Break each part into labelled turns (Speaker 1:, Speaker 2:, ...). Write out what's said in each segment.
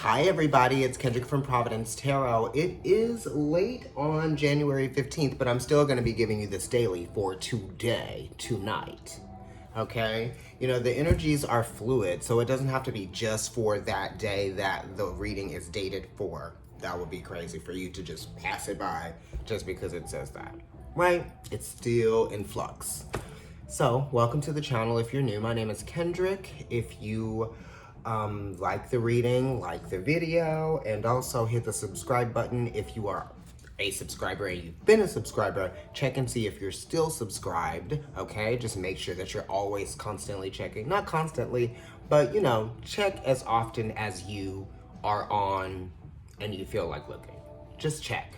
Speaker 1: Hi everybody, it's Kendrick from Providence Tarot. It is late on January 15th, but I'm still going to be giving you this daily for today, tonight. Okay? You know, the energies are fluid, so it doesn't have to be just for that day that the reading is dated for. That would be crazy for you to just pass it by just because it says that. Right? It's still in flux. So, welcome to the channel if you're new. My name is Kendrick. If you like the reading, like the video, and also hit the subscribe button if you are a subscriber and you've been a subscriber. Check and see if you're still subscribed, okay? Just make sure that you're always constantly checking. Not constantly, but you know, check as often as you are on and you feel like looking. Just check.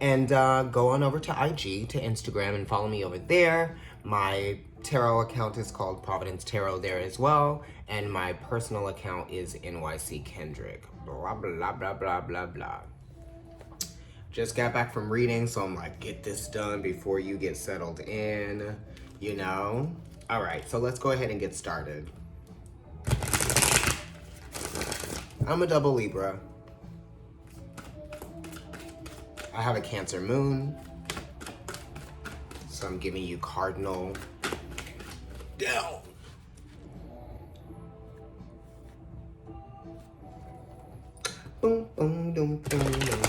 Speaker 1: And go on over to IG, to Instagram, and follow me over there. My tarot account is called Providence Tarot there as well. And my personal account is NYC Kendrick. Blah, blah, blah, blah, blah, blah. Just got back from reading, so I'm like, get this done before you get settled in, you know? All right, so let's go ahead and get started. I'm a double Libra. I have a Cancer moon, so I'm giving you cardinal down. Boom, boom, doom, doom, doom.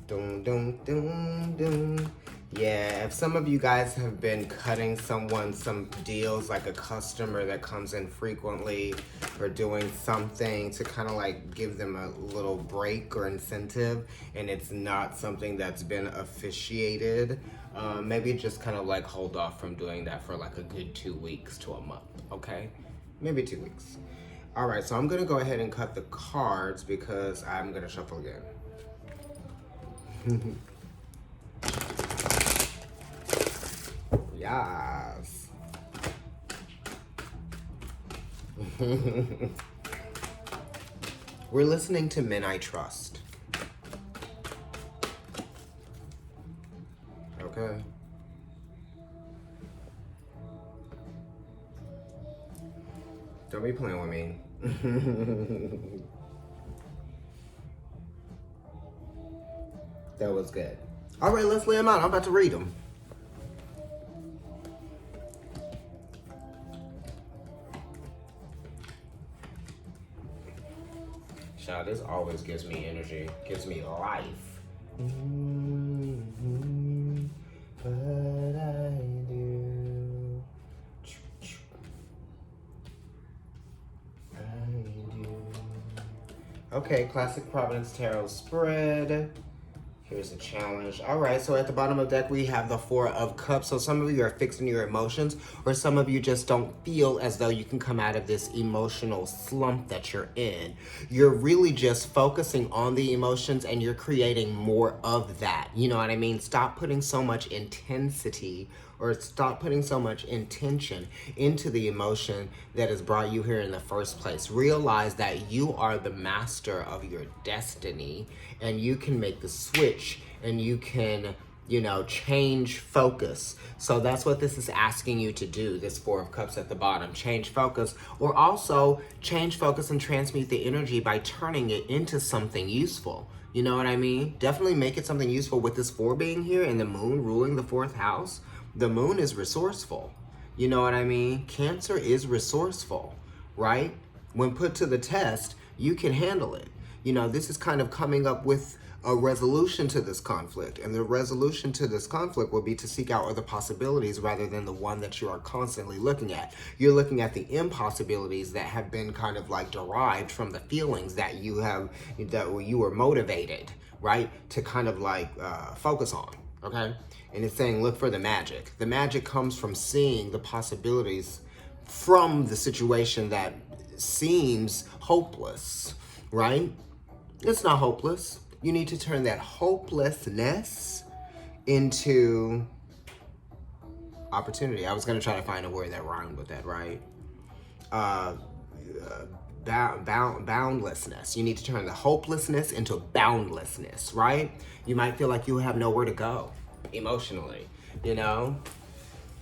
Speaker 1: Doom, doom, doom, doom. Yeah, if some of you guys have been cutting someone some deals, like a customer that comes in frequently, or doing something to kind of like give them a little break or incentive, and it's not something that's been officiated, maybe just kind of like hold off from doing that for like a good 2 weeks to a month, okay? Maybe 2 weeks. All right, so I'm gonna go ahead and cut the cards because I'm gonna shuffle again. Yes. We're listening to Men I Trust. Okay. Don't be playing with me. That was good. All right, let's lay them out. I'm about to read them. Child, this always gives me energy, gives me life. But I do. I do. Okay, classic Providence Tarot spread. Here's a challenge. All right, so at the bottom of the deck, we have the Four of Cups. So some of you are fixing your emotions, or some of you just don't feel as though you can come out of this emotional slump that you're in. You're really just focusing on the emotions and you're creating more of that. You know what I mean? Stop putting so much intensity or stop putting so much intention into the emotion that has brought you here in the first place. Realize that you are the master of your destiny and you can make the switch and you can, you know, change focus. So that's what this is asking you to do, this Four of Cups at the bottom. Change focus, or also change focus and transmute the energy by turning it into something useful. You know what I mean? Definitely make it something useful with this four being here and the moon ruling the fourth house. The moon is resourceful. You know what I mean? Cancer is resourceful, right? When put to the test, you can handle it. You know, this is kind of coming up with a resolution to this conflict. And the resolution to this conflict will be to seek out other possibilities rather than the one that you are constantly looking at. You're looking at the impossibilities that have been kind of like derived from the feelings that you have, that you were motivated, right? To kind of like focus on, okay? And it's saying, look for the magic. The magic comes from seeing the possibilities from the situation that seems hopeless, right? It's not hopeless. You need to turn that hopelessness into opportunity. I was going to try to find a word that rhymed with that, right? Boundlessness. You need to turn the hopelessness into boundlessness, right? You might feel like you have nowhere to go emotionally, you know?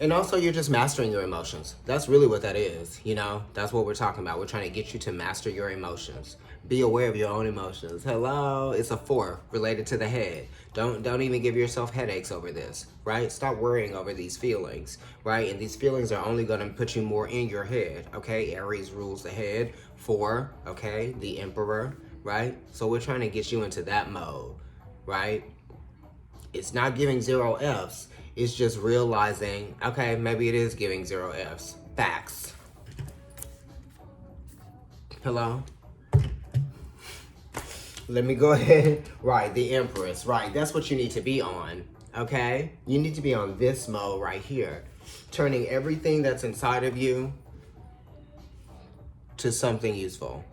Speaker 1: And also, you're just mastering your emotions. That's really what that is, you know? That's what we're talking about. We're trying to get you to master your emotions. Be aware of your own emotions. Hello? It's a 4 related to the head. Don't even give yourself headaches over this, right? Stop worrying over these feelings, right? And these feelings are only going to put you more in your head, okay? Aries rules the head. 4, okay? The Emperor, right? So we're trying to get you into that mode, right? It's not giving 0 Fs. It's just realizing, okay, maybe it is giving 0 Fs. Facts. Hello? Let me go ahead. Right, the Empress. Right, that's what you need to be on, okay? You need to be on this mode right here. Turning everything that's inside of you to something useful.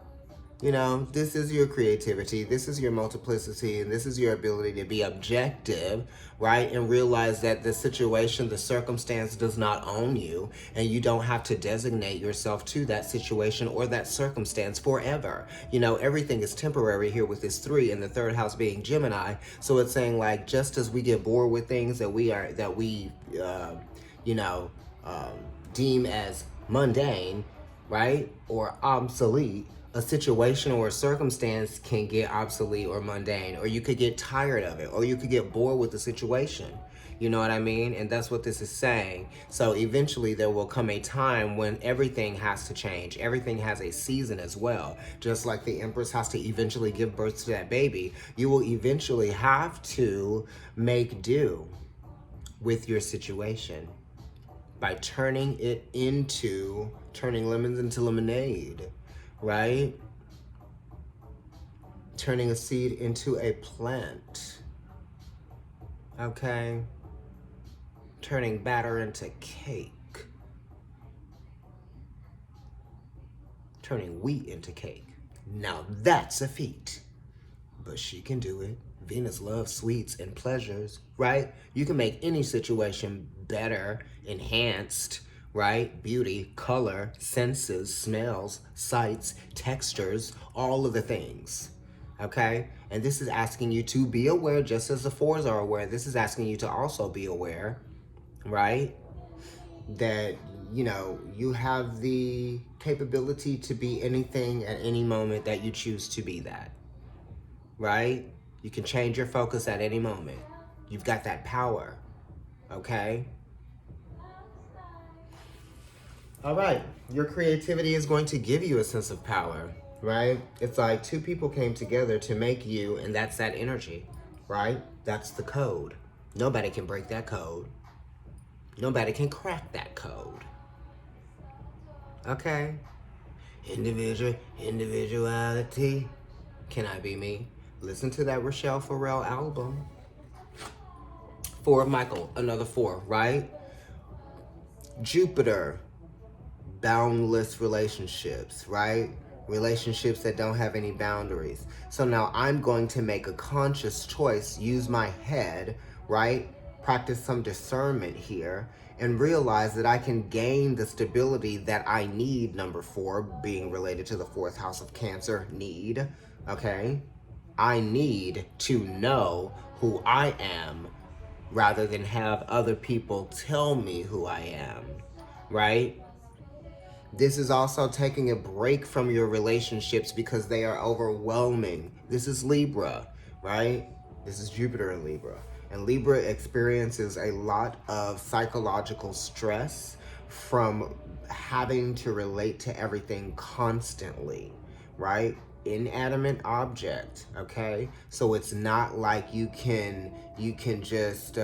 Speaker 1: You know, this is your creativity, this is your multiplicity, and this is your ability to be objective, right? And realize that the situation, the circumstance does not own you, and you don't have to designate yourself to that situation or that circumstance forever. You know, everything is temporary here with this 3 and the 3rd house being Gemini. So it's saying, like, just as we get bored with things that we deem as mundane, right? Or obsolete, a situation or a circumstance can get obsolete or mundane, or you could get tired of it, or you could get bored with the situation. You know what I mean? And that's what this is saying. So eventually there will come a time when everything has to change. Everything has a season as well. Just like the Empress has to eventually give birth to that baby, you will eventually have to make do with your situation by turning lemons into lemonade, right? Turning a seed into a plant, okay? Turning batter into cake. Turning wheat into cake. Now that's a feat, but she can do it. Venus loves sweets and pleasures, right? You can make any situation better, enhanced, right? Beauty, color, senses, smells, sights, textures, all of the things, okay? And this is asking you to be aware, just as the 4s are aware. This is asking you to also be aware, right? That, you know, you have the capability to be anything at any moment that you choose to be that, right? You can change your focus at any moment. You've got that power, okay? All right, your creativity is going to give you a sense of power, right? It's like 2 people came together to make you, and that's that energy, right? That's the code. Nobody can break that code. Nobody can crack that code. Okay? Individuality. Can I be me? Listen to that Rochelle Farrell album. 4 of Michael, another 4, right? Jupiter, boundless relationships, right? Relationships that don't have any boundaries. So now I'm going to make a conscious choice, use my head, right? Practice some discernment here and realize that I can gain the stability that I need, number 4, being related to the 4th house of Cancer, need, okay? I need to know who I am rather than have other people tell me who I am, right? This is also taking a break from your relationships because they are overwhelming. This is Libra, right? This is Jupiter in Libra. And Libra experiences a lot of psychological stress from having to relate to everything constantly, right? Inanimate object, okay? So it's not like you can just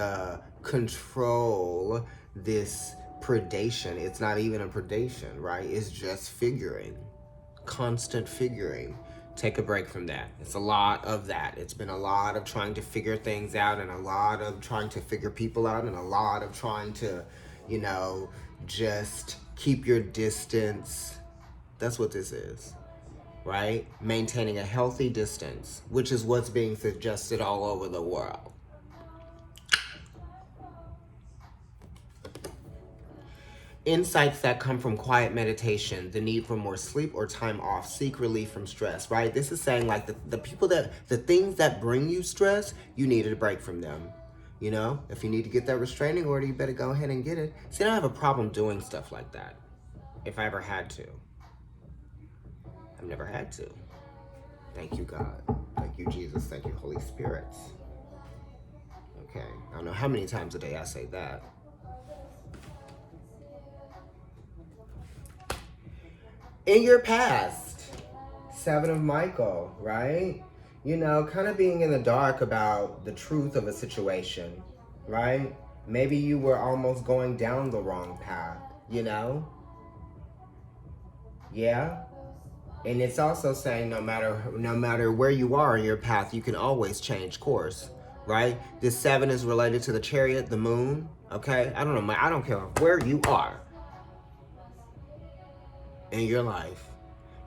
Speaker 1: control this predation. It's not even a predation, right? It's just figuring, constant figuring. Take a break from that. It's a lot of that. It's been a lot of trying to figure things out and a lot of trying to figure people out and a lot of trying to, you know, just keep your distance. That's what this is, right? Maintaining a healthy distance, which is what's being suggested all over the world. Insights that come from quiet meditation, the need for more sleep or time off, seek relief from stress, right? This is saying like the things that bring you stress, you needed a break from them. You know, if you need to get that restraining order, you better go ahead and get it. See, I don't have a problem doing stuff like that if I ever had to. I've never had to. Thank you, God. Thank you, Jesus. Thank you, Holy Spirit. Okay, I don't know how many times a day I say that. In your past, Seven of Michael, right? You know, kind of being in the dark about the truth of a situation, right? Maybe you were almost going down the wrong path, you know? Yeah? And it's also saying no matter where you are in your path, you can always change course, right? This 7 is related to the chariot, the moon, okay? I don't care where you are in your life.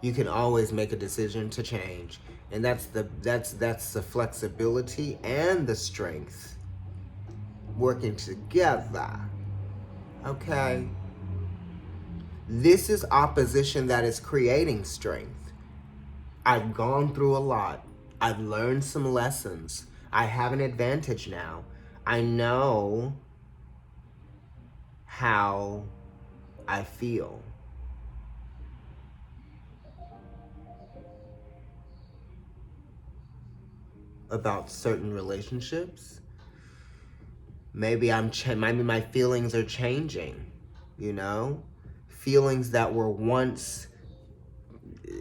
Speaker 1: You can always make a decision to change. And that's the flexibility and the strength working together. Okay? This is opposition that is creating strength. I've gone through a lot. I've learned some lessons. I have an advantage now. I know how I feel. About certain relationships. Maybe maybe my feelings are changing, you know? Feelings that were once,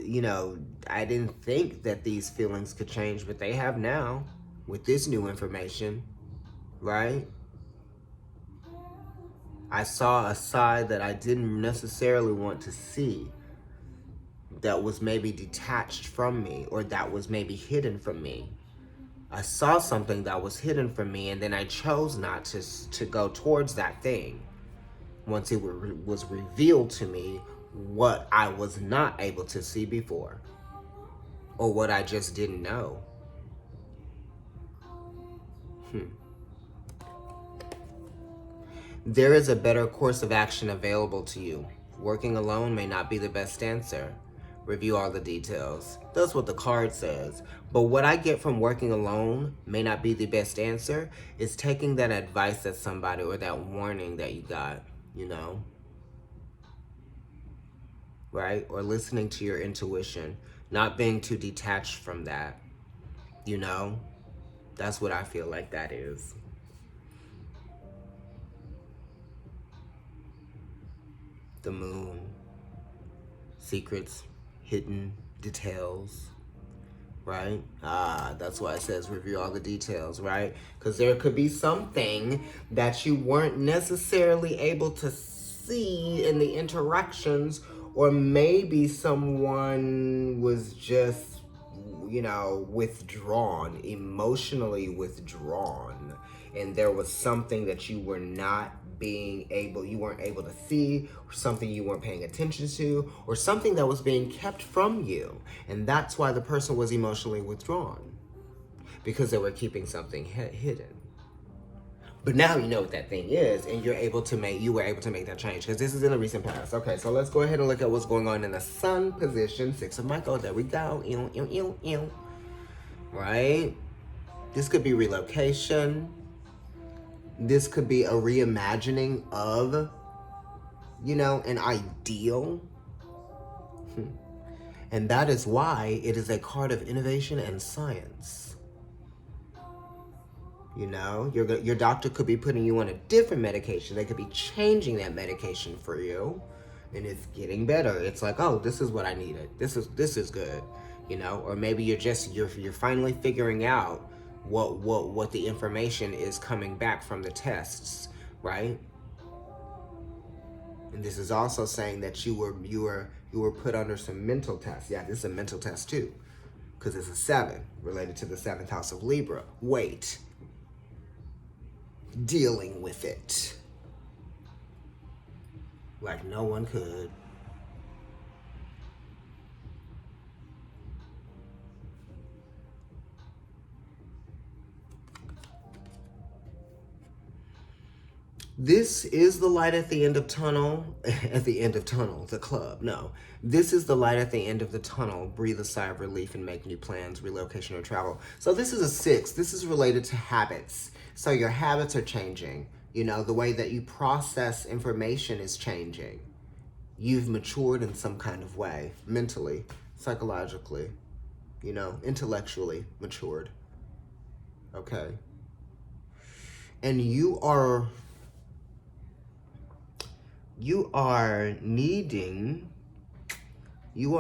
Speaker 1: you know, I didn't think that these feelings could change, but they have now with this new information, right? I saw a side that I didn't necessarily want to see, that was maybe detached from me, or that was maybe hidden from me. I saw something that was hidden from me, and then I chose not to go towards that thing. Once it was revealed to me what I was not able to see before, or what I just didn't know. There is a better course of action available to you. Working alone may not be the best answer. Review all the details. That's what the card says. But what I get from working alone may not be the best answer is taking that advice that somebody, or that warning that you got, you know, right? Or listening to your intuition, not being too detached from that, you know? That's what I feel like that is. The moon. Secrets, hidden details, right? That's why it says review all the details, right? Because there could be something that you weren't necessarily able to see in the interactions, or maybe someone was just, you know, withdrawn, emotionally withdrawn, and there was something that you were not you weren't able to see, or something you weren't paying attention to, or something that was being kept from you. And that's why the person was emotionally withdrawn, because they were keeping something hidden. But now you know what that thing is, and you were able to make that change, because this is in the recent past. Okay, so let's go ahead and look at what's going on in the sun position, 6 of Michael. There we go. Right? This could be relocation. This could be a reimagining of, you know, an ideal. And that is why it is a card of innovation and science. You know, your doctor could be putting you on a different medication. They could be changing that medication for you, and it's getting better. It's like, oh, this is what I needed. This is good, you know. Or maybe you're finally figuring out what the information is coming back from the tests, right? And this is also saying that you were put under some mental tests. Yeah, this is a mental test too, because it's a 7 related to the 7th house of Libra. Wait. Dealing with it like no one could. This is the light at the end of tunnel. At the end of tunnel, the club. No. This is the light at the end of the tunnel. Breathe a sigh of relief and make new plans, relocation or travel. So this is a 6. This is related to habits. So your habits are changing. You know, the way that you process information is changing. You've matured in some kind of way, mentally, psychologically, you know, intellectually matured. Okay. And you are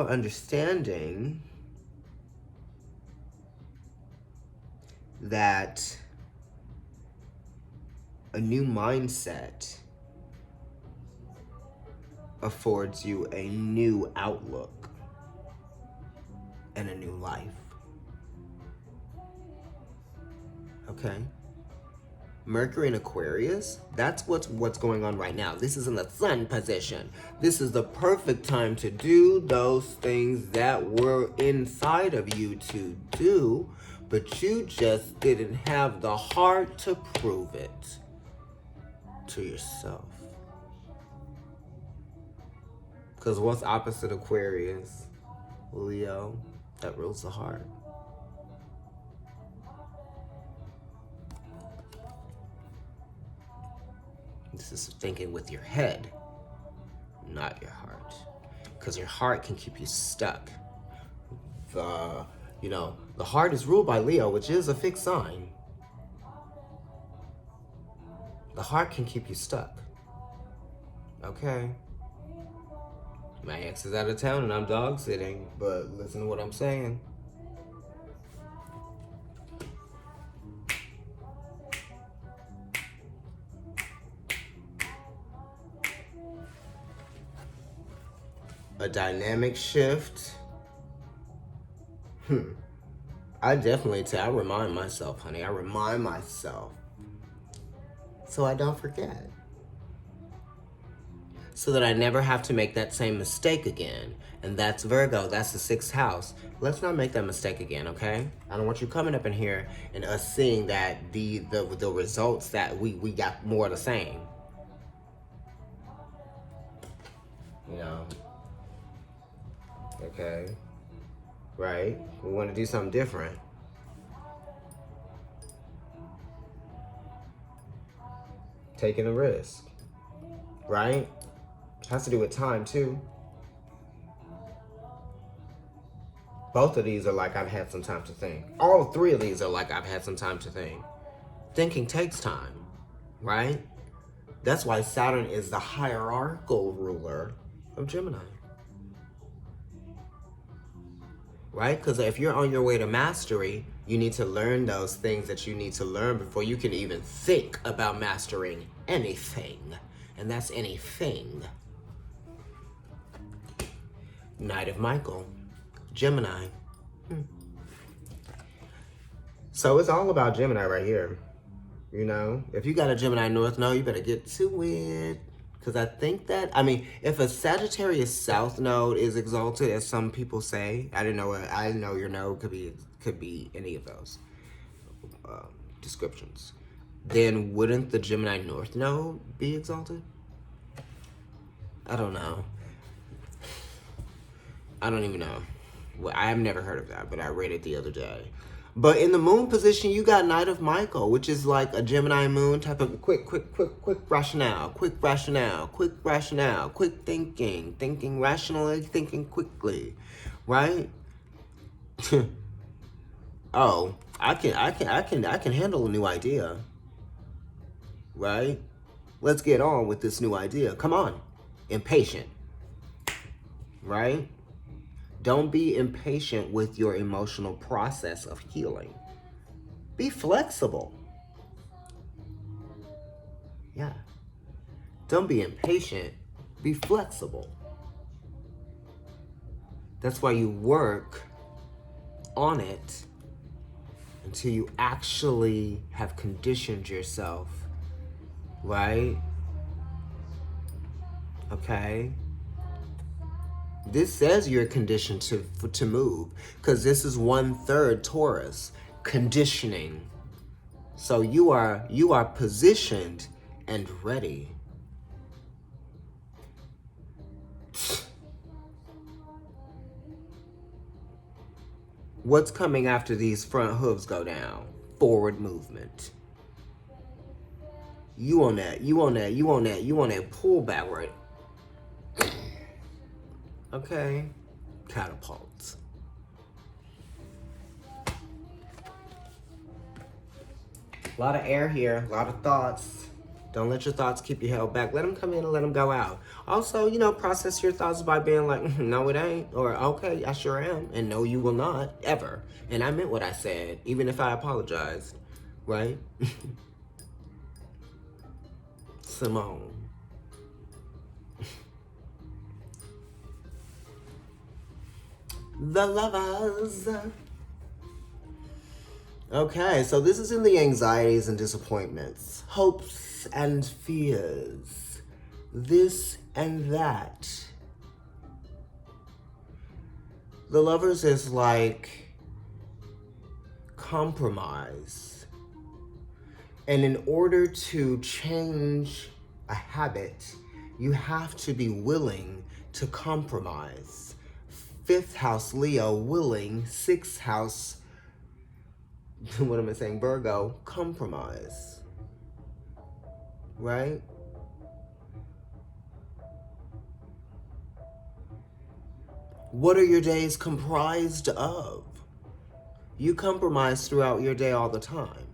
Speaker 1: understanding that a new mindset affords you a new outlook and a new life. Okay? Mercury in Aquarius, that's what's going on right now. This is in the sun position. This is the perfect time to do those things that were inside of you to do, but you just didn't have the heart to prove it to yourself. Because what's opposite Aquarius? Leo, that rules the heart. This is thinking with your head, not your heart. Because your heart can keep you stuck. The heart is ruled by Leo, which is a fixed sign. The heart can keep you stuck. Okay? My ex is out of town and I'm dog sitting, but listen to what I'm saying. A dynamic shift. I remind myself, honey. I remind myself. So I don't forget. So that I never have to make that same mistake again. And that's Virgo. That's the 6th house. Let's not make that mistake again, okay? I don't want you coming up in here and us seeing that the results that we got more of the same. You know? Okay, right? We want to do something different. Taking a risk, right? Has to do with time too. Both of these are like I've had some time to think. All 3 of these are like I've had some time to think. Thinking takes time, right? That's why Saturn is the hierarchical ruler of Gemini. Right? Because if you're on your way to mastery, you need to learn those things that you need to learn before you can even think about mastering anything. And that's anything. Knight of Michael, Gemini. So it's all about Gemini right here. You know, if you got a Gemini North Node, you better get to it. Because I think that, if a Sagittarius South Node is exalted, as some people say, I didn't know your node could be any of those descriptions. Then wouldn't the Gemini North Node be exalted? I don't know. I don't even know. Well, I've never heard of that, but I read it the other day. But in the moon position, you got Knight of Michael, which is like a Gemini moon type of quick rationale, quick thinking rationally, thinking quickly, right? Oh, I can handle a new idea, right? Let's get on with this new idea. Come on, impatient, right? Don't be impatient with your emotional process of healing. Be flexible. Yeah. Don't be impatient. Be flexible. That's why you work on it until you actually have conditioned yourself, right? Okay? This says you're conditioned to move, because this is 1/3 Taurus, conditioning. So you are positioned and ready. What's coming after these front hooves go down? Forward movement. You on that, you on that, you on that, you on that pullback, right? Okay. Catapults. A lot of air here, a lot of thoughts. Don't let your thoughts keep you held back. Let them come in and let them go out. Also, process your thoughts by being like, no, it ain't. Or, okay, I sure am. And no, you will not, ever. And I meant what I said, even if I apologized. Right? Simone. The Lovers. Okay, so this is in the anxieties and disappointments, hopes and fears, this and that. The Lovers is like compromise. And in order to change a habit, you have to be willing to compromise. 5th house Leo, willing. 6th house, what am I saying? Virgo, compromise. Right? What are your days comprised of? You compromise throughout your day all the time.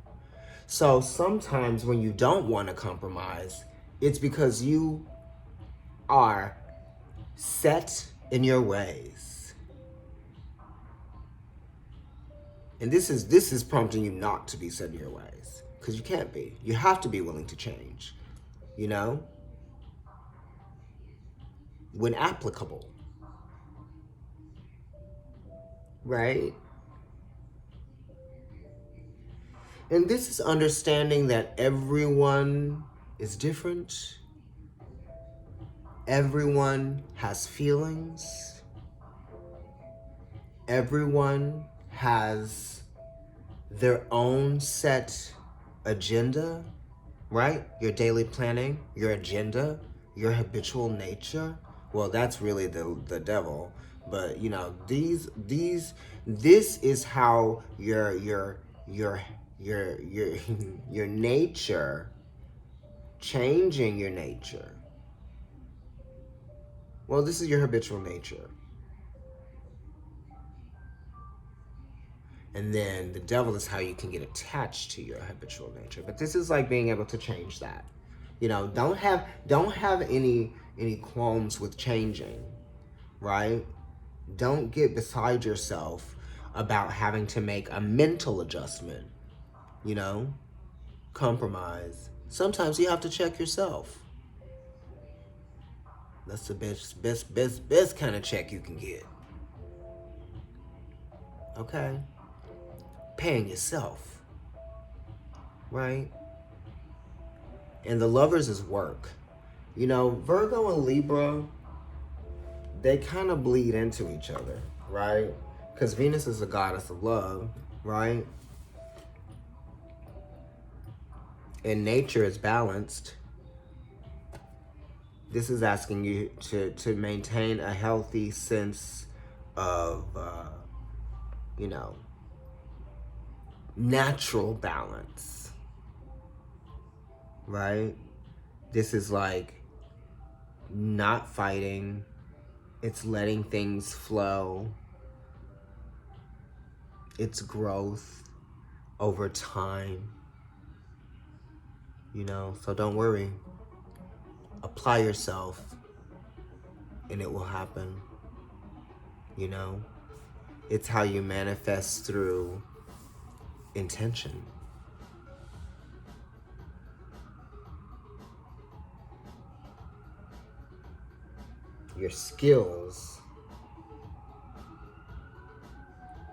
Speaker 1: So sometimes when you don't want to compromise, it's because you are set in your ways. And this is prompting you not to be set in your ways, because you can't be. You have to be willing to change, when applicable. Right? And this is understanding that everyone is different. Everyone has feelings. Everyone has their own set agenda, right? Your daily planning, your agenda, your habitual nature. Well, that's really the devil. But this is how your your nature, changing your nature. Well, this is your habitual nature. And then the devil is how you can get attached to your habitual nature. But this is like being able to change that. Don't have any qualms with changing, right? Don't get beside yourself about having to make a mental adjustment, compromise. Sometimes you have to check yourself. That's the best kind of check you can get. Okay? Paying yourself. Right? And the Lovers is work. Virgo and Libra, they kind of bleed into each other, right? Because Venus is a goddess of love, right? And nature is balanced. This is asking you to maintain a healthy sense of, natural balance, right? This is like not fighting. It's letting things flow. It's growth over time, so don't worry. Apply yourself and it will happen. It's how you manifest through intention. Your skills.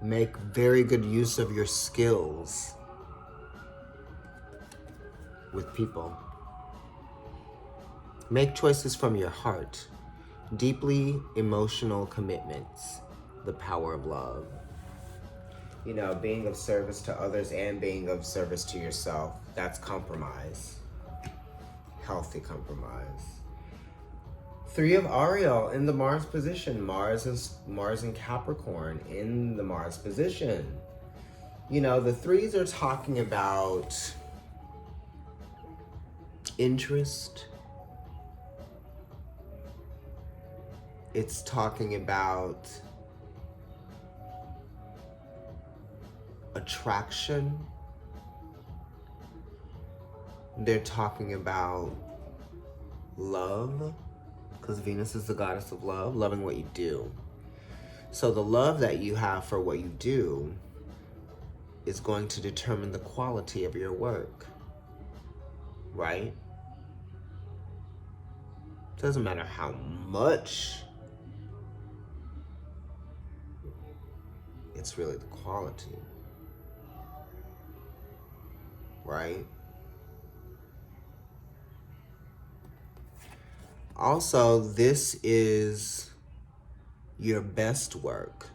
Speaker 1: Make very good use of your skills with people. Make choices from your heart. Deeply emotional commitments. The power of love. Being of service to others and being of service to yourself. That's compromise. healthy compromise. 3 of Ariel in the Mars position. Mars and Capricorn in the Mars position. You know, the 3s are talking about interest. It's talking about attraction. They're talking about love, because Venus is the goddess of love, loving what you do. So the love that you have for what you do is going to determine the quality of your work, right? Doesn't matter how much, it's really the quality, right? Also, this is your best work,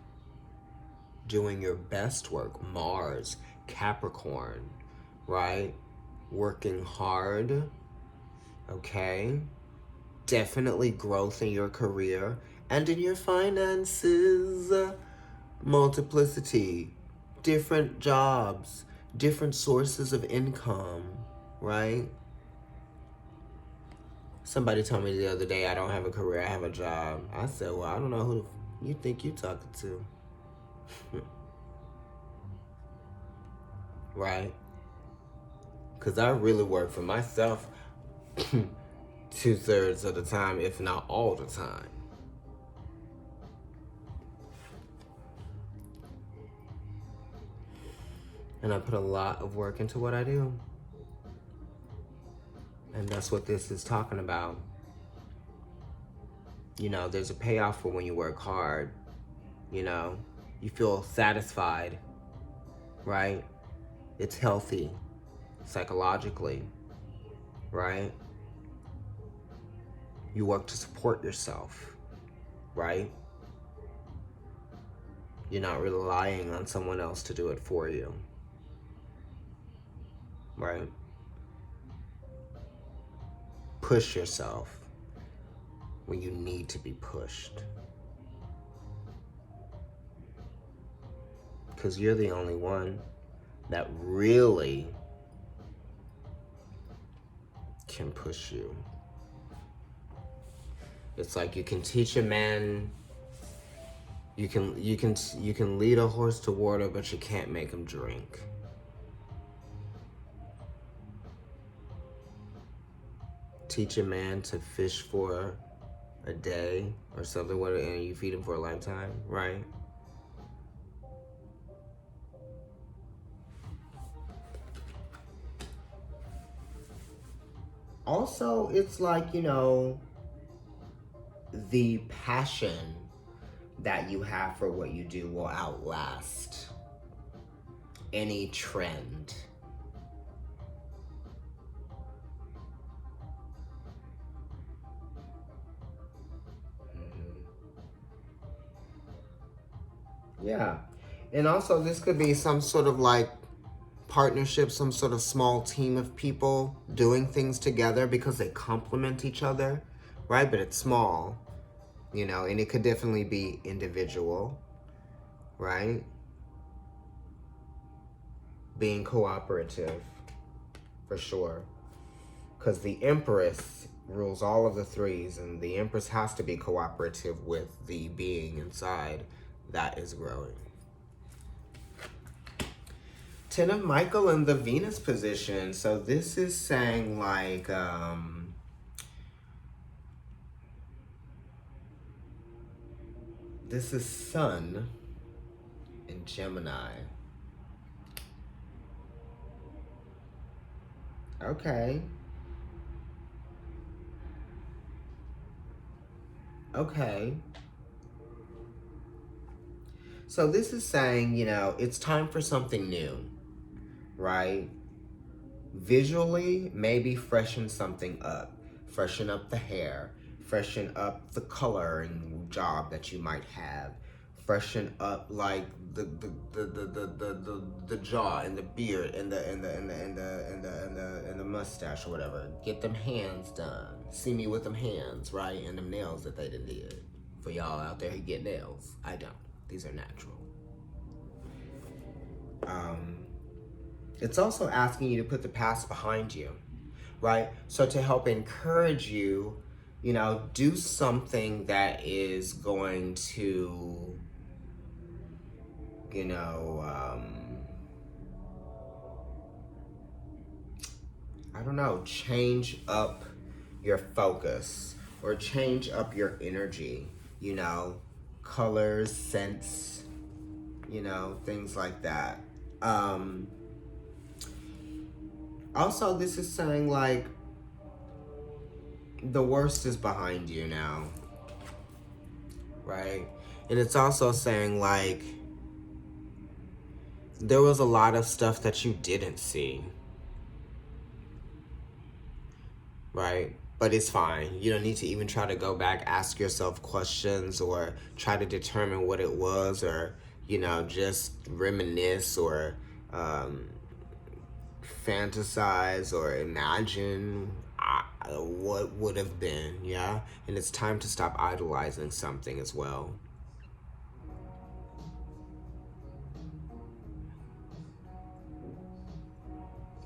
Speaker 1: doing your best work, Mars, Capricorn, right? Working hard, okay? Definitely growth in your career and in your finances. Multiplicity, different jobs, different sources of income, right? Somebody told me the other day, I don't have a career, I have a job. I said, well, I don't know who you think you're talking to. Right? Because I really work for myself 2/3 of the time, if not all the time. And I put a lot of work into what I do. And that's what this is talking about. You know, there's a payoff for when you work hard. You know, you feel satisfied, right? It's healthy psychologically, right? You work to support yourself, right? You're not relying on someone else to do it for you, right? Push yourself when you need to be pushed. Because you're the only one that really can push you. It's like you can teach a man, you can lead a horse to water, but you can't make him drink. Teach a man to fish for a day or something, and you feed him for a lifetime, right? Also, it's like, you know, the passion that you have for what you do will outlast any trend. Yeah. And also, this could be some sort of like partnership, some sort of small team of people doing things together because they complement each other, right? But it's small, you know, and it could definitely be individual, right? Being cooperative, for sure. Because the Empress rules all of the 3s, and the Empress has to be cooperative with the being inside that is growing. 10 of Michael in the Venus position. So this is saying like, this is Sun in Gemini. Okay. Okay. So this is saying, you know, it's time for something new, right? Visually, maybe freshen something up. Freshen up the hair. Freshen up the coloring job that you might have. freshen up like the jaw and the beard and the mustache or whatever. Get them hands done. See me with them hands, right? And them nails that they did. For y'all out there who get nails, I don't. These are natural. It's also asking you to put the past behind you, right? So to help encourage you, you know, do something that is going to, you know, I don't know, change up your focus or change up your energy, you know, colors, scents, you know, things like that. Also, this is saying like the worst is behind you now, right? And it's also saying like there was a lot of stuff that you didn't see, right? But it's fine. You don't need to even try to go back, ask yourself questions or try to determine what it was, or, you know, just reminisce or fantasize or imagine what would have been, yeah? And it's time to stop idolizing something as well.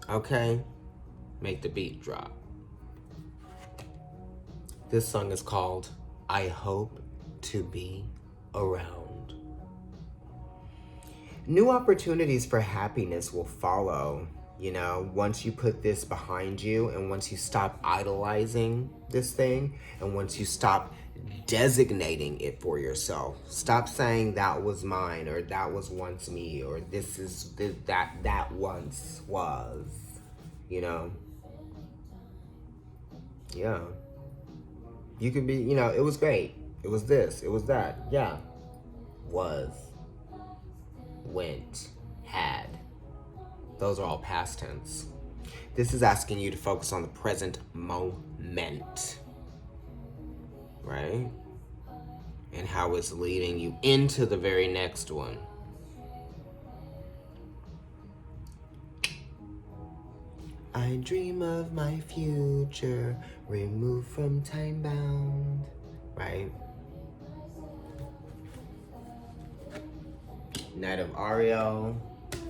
Speaker 1: Okay? Make the beat drop. This song is called I Hope to Be Around. New opportunities for happiness will follow, you know, once you put this behind you and once you stop idolizing this thing and once you stop designating it for yourself. Stop saying that was mine or that was once me or this is that once was, you know. Yeah. You could be, you know, it was great. It was this, it was that. Yeah. Was. Went. Had. Those are all past tense. This is asking you to focus on the present moment. Right? And how it's leading you into the very next one. I dream of my future, removed from time bound. Right? Knight of Ariel,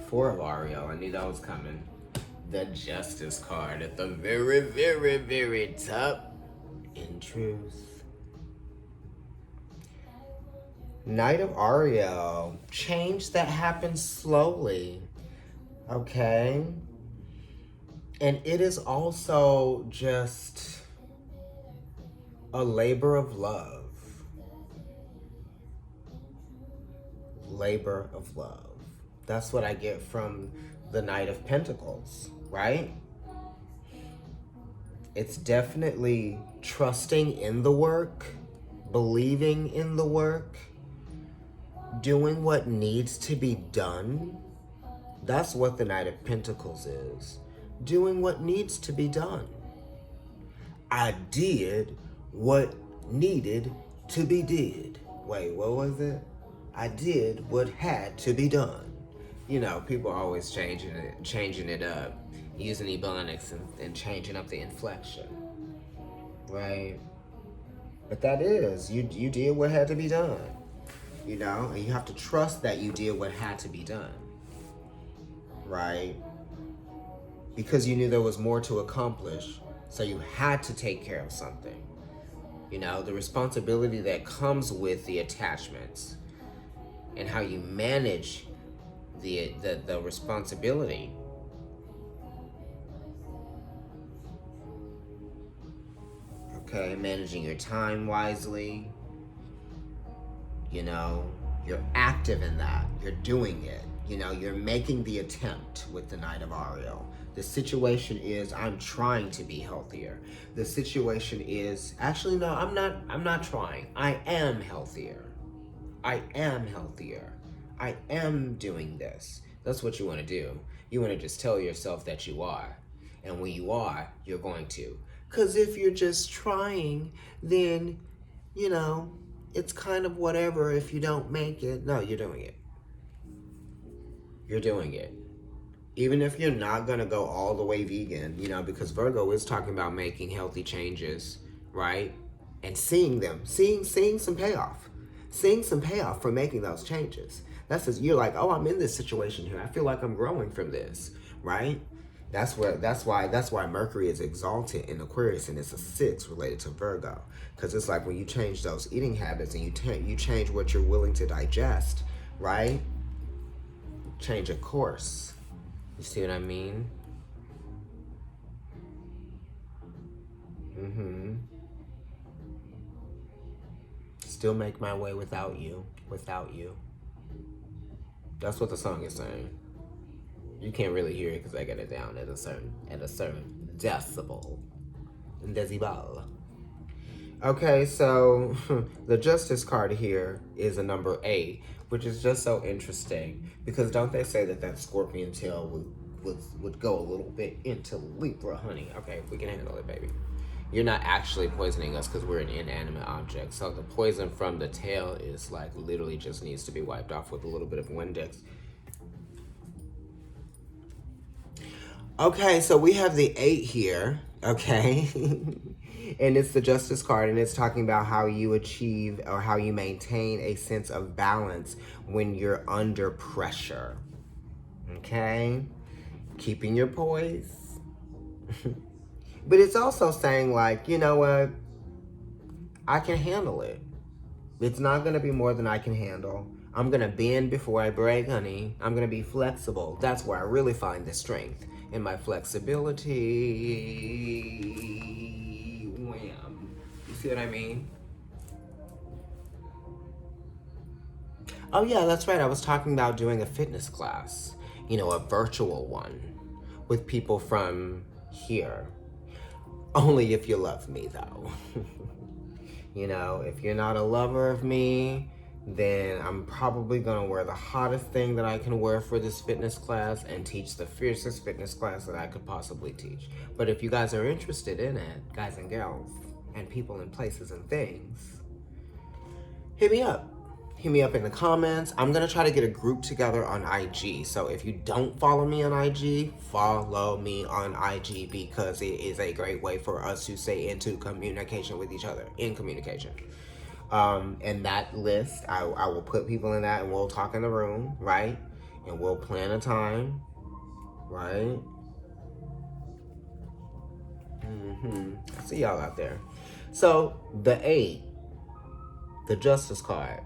Speaker 1: Four of Ariel, I knew that was coming. The Justice card at the very, very, very top. In truth. Knight of Ariel, change that happens slowly, okay? And it is also just a labor of love. Labor of love. That's what I get from the Knight of Pentacles, right? It's definitely trusting in the work, believing in the work, doing what needs to be done. That's what the Knight of Pentacles is. Doing what needs to be done. I did what needed to be did. Wait, what was it? I did what had to be done. You know, people are always changing it up, using ebonics and changing up the inflection, right? But that is, you did what had to be done, you know, and you have to trust that you did what had to be done, right? Because you knew there was more to accomplish, so you had to take care of something. You know, the responsibility that comes with the attachments and how you manage the responsibility. Okay, managing your time wisely. You know, you're active in that. You're doing it. You know, you're making the attempt with the Knight of Ariel. The situation is, I'm trying to be healthier. The situation is, actually, no, I'm not trying. I am healthier. I am healthier. I am doing this. That's what you want to do. You want to just tell yourself that you are. And when you are, you're going to. Because if you're just trying, then, you know, it's kind of whatever if you don't make it. No, you're doing it. You're doing it. Even if you're not going to go all the way vegan, because Virgo is talking about making healthy changes, right? And seeing them, seeing some payoff. Seeing some payoff for making those changes. That's just, you're like, oh, I'm in this situation here. I feel like I'm growing from this, right? That's why Mercury is exalted in Aquarius, and it's a 6 related to Virgo. Because it's like when you change those eating habits and you change what you're willing to digest, right? Change a course. You see what I mean? Still make my way without you. Without you. That's what the song is saying. You can't really hear it because I got it down at a certain decibel. Decibel. Okay, so the Justice card here is a number 8, which is just so interesting because don't they say that scorpion tail would go a little bit into Libra, honey? Okay, we can handle it, baby. You're not actually poisoning us because we're an inanimate object. So the poison from the tail is like literally just needs to be wiped off with a little bit of Windex. Okay, so we have the 8 here, okay? And it's the Justice card, and it's talking about how you achieve or how you maintain a sense of balance when you're under pressure, okay? Keeping your poise. But it's also saying, like, you know what? I can handle it. It's not going to be more than I can handle. I'm going to bend before I break, honey. I'm going to be flexible. That's where I really find the strength, in my flexibility. Wham. You see what I mean? Oh, yeah, that's right. I was talking about doing a fitness class, a virtual one with people from here. Only if you love me, though. If you're not a lover of me, then I'm probably going to wear the hottest thing that I can wear for this fitness class and teach the fiercest fitness class that I could possibly teach. But if you guys are interested in it, guys and girls, and people and places and things, hit me up. Hit me up in the comments. I'm going to try to get a group together on IG. So if you don't follow me on IG, follow me on IG because it is a great way for us to stay into communication with each other. In communication. And that list, I will put people in that and we'll talk in the room, right? And we'll plan a time, right? I see y'all out there. So the 8, the Justice card.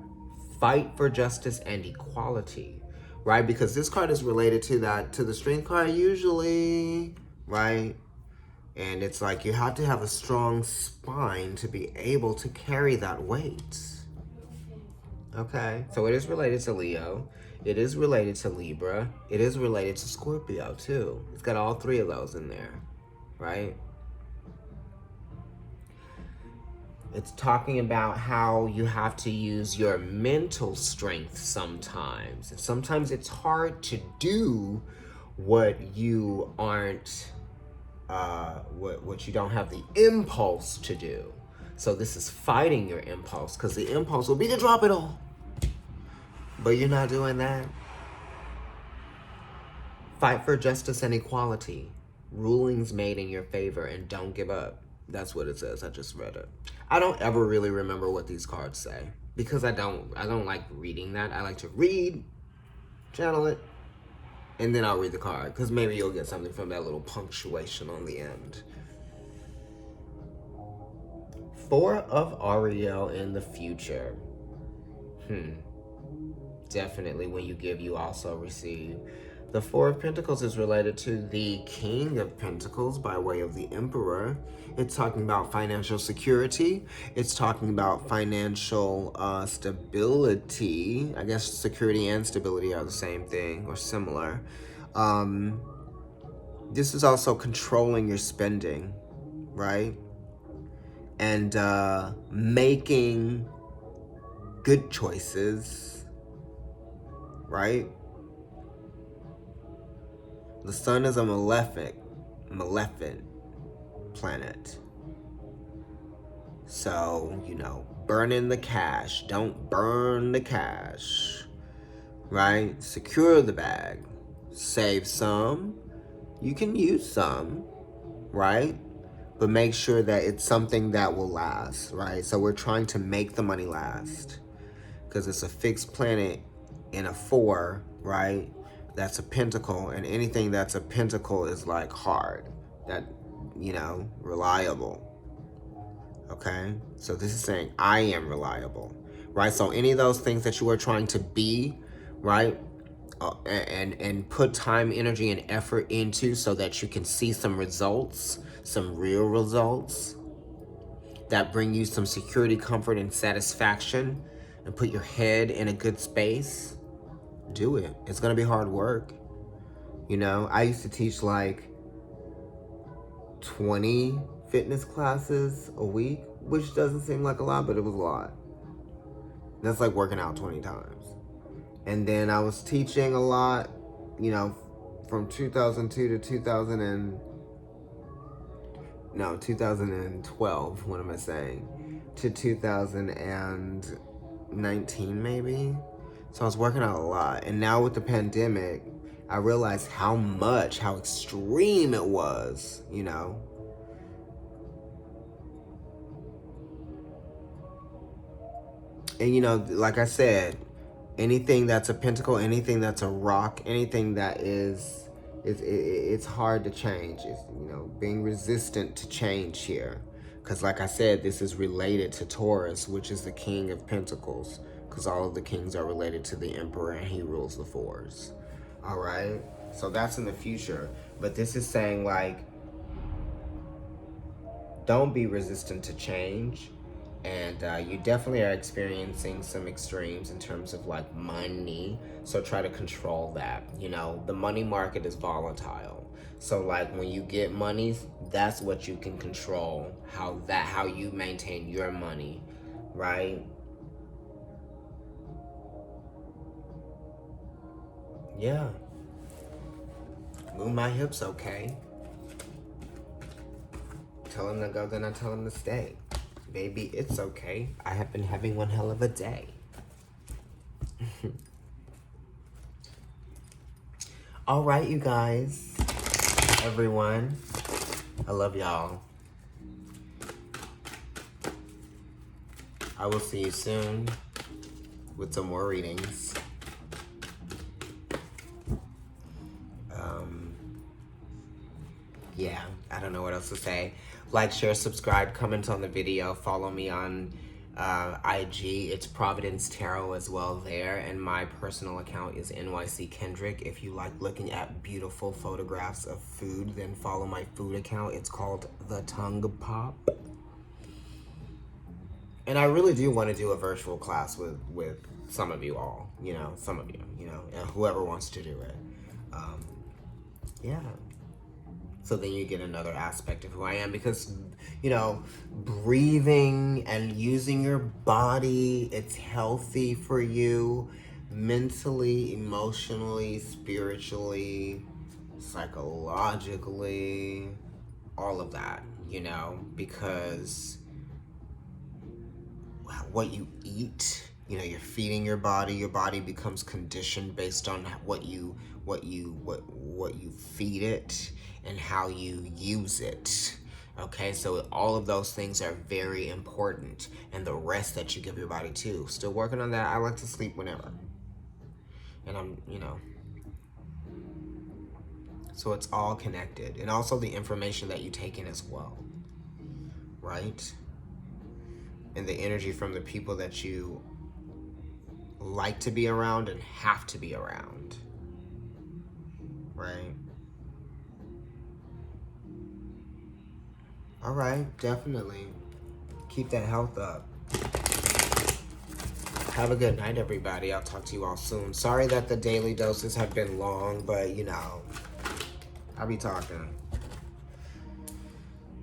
Speaker 1: Fight for justice and equality, right? Because this card is related to the Strength card usually, right? And it's like you have to have a strong spine to be able to carry that weight. Okay, so it is related to Leo. It is related to Libra. It is related to Scorpio too. It's got all 3 of those in there, right? It's talking about how you have to use your mental strength sometimes. Sometimes it's hard to do what you aren't, what you don't have the impulse to do. So this is fighting your impulse because the impulse will be to drop it all. But you're not doing that. Fight for justice and equality. Rulings made in your favor and don't give up. That's what it says. I just read it. I don't ever really remember what these cards say because I don't like reading that. I like to read, channel it, and then I'll read the card because maybe you'll get something from that little punctuation on the end. 4 of Ariel in the future. Definitely when you give, you also receive. The 4 of Pentacles is related to the King of Pentacles by way of the Emperor. It's talking about financial security. It's talking about financial stability. I guess security and stability are the same thing or similar. This is also controlling your spending, right? And making good choices, right? The sun is a malefic planet. So, burning the cash. Don't burn the cash, right? Secure the bag. Save some. You can use some, right? But make sure that it's something that will last, right? So we're trying to make the money last because it's a fixed planet in a 4, right? That's a pentacle, and anything that's a pentacle is like hard, that, reliable. Okay, so this is saying I am reliable, right? So any of those things that you are trying to be, right, and put time, energy, and effort into so that you can see some results, some real results that bring you some security, comfort, and satisfaction, and put your head in a good space, do it. It's gonna be hard work. I used to teach like 20 fitness classes a week, which doesn't seem like a lot, but it was a lot. That's like working out 20 times. And then I was teaching a lot, from 2002 to 2012, what am I saying? To 2019 maybe. So I was working out a lot. And now with the pandemic, I realized how extreme it was, And like I said, anything that's a pentacle, anything that's a rock, anything that it's hard to change. It's, being resistant to change here. Because like I said, this is related to Taurus, which is the king of pentacles. Because all of the kings are related to the emperor and he rules the 4s. All right? So that's in the future. But this is saying like, don't be resistant to change. And you definitely are experiencing some extremes in terms of like money. So try to control that. The money market is volatile. So like when you get money, that's what you can control. How you maintain your money, right? Yeah. Move my hips, okay? Tell him to go, then I tell him to stay. Baby, it's okay. I have been having one hell of a day. All right, you guys. Everyone. I love y'all. I will see you soon with some more readings. Yeah, I don't know what else to say. Like, share, subscribe, comment on the video. Follow me on IG. It's Providence Tarot as well there. And my personal account is NYC Kendrick. If you like looking at beautiful photographs of food, then follow my food account. It's called The Tongue Pop. And I really do want to do a virtual class with some of you all. Some of you, and whoever wants to do it. Yeah. So then you get another aspect of who I am, because, breathing and using your body, it's healthy for you mentally, emotionally, spiritually, psychologically, all of that, because what you eat, you're feeding your body becomes conditioned based on what you feed it and how you use it. Okay, so all of those things are very important, and the rest that you give your body too. Still working on that. I like to sleep whenever, and I'm so it's all connected, and also the information that you take in as well, right? And the energy from the people that you like to be around and have to be around, right? All right, definitely. Keep that health up. Have a good night, everybody. I'll talk to you all soon. Sorry that the daily doses have been long, but I'll be talking.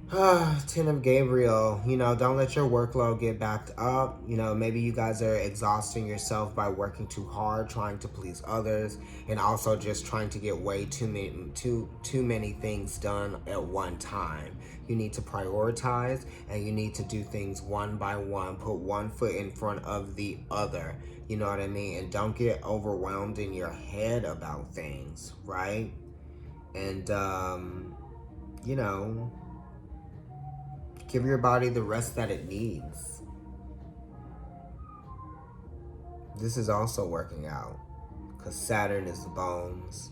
Speaker 1: Ten of Gabriel, don't let your workload get backed up. Maybe you guys are exhausting yourself by working too hard, trying to please others, and also just trying to get way too many things done at one time. You need to prioritize, and you need to do things one by one. Put one foot in front of the other. You know what I mean? And don't get overwhelmed in your head about things, right? And give your body the rest that it needs. This is also working out because Saturn is the bones.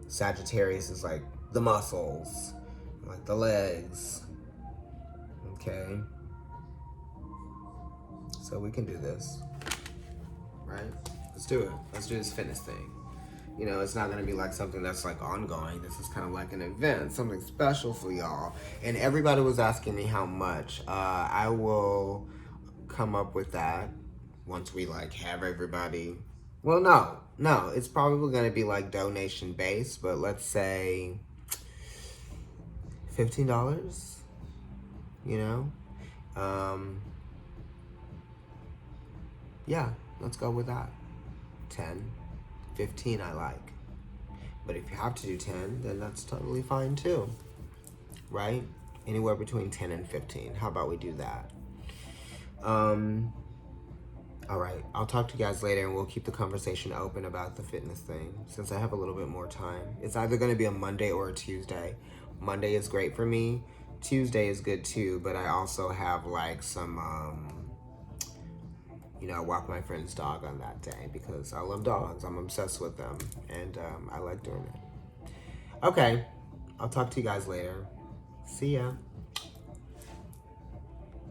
Speaker 1: Sagittarius is like the muscles, like the legs. Okay? So we can do this, right? Let's do it. Let's do this fitness thing. It's not going to be like something that's like ongoing. This is kind of like an event, something special for y'all. And everybody was asking me how much. I will come up with that once we like have everybody. Well, no, it's probably going to be like donation based, but let's say $15, yeah, let's go with that. 10. 15 I like. But if you have to do 10, then that's totally fine too. Right? Anywhere between 10 and 15. How about we do that? Alright, I'll talk to you guys later and we'll keep the conversation open about the fitness thing since I have a little bit more time. It's either going to be a Monday or a Tuesday. Monday is great for me. Tuesday is good too, but I also have like some I walk my friend's dog on that day because I love dogs. I'm obsessed with them, and I like doing it. Okay, I'll talk to you guys later. See ya.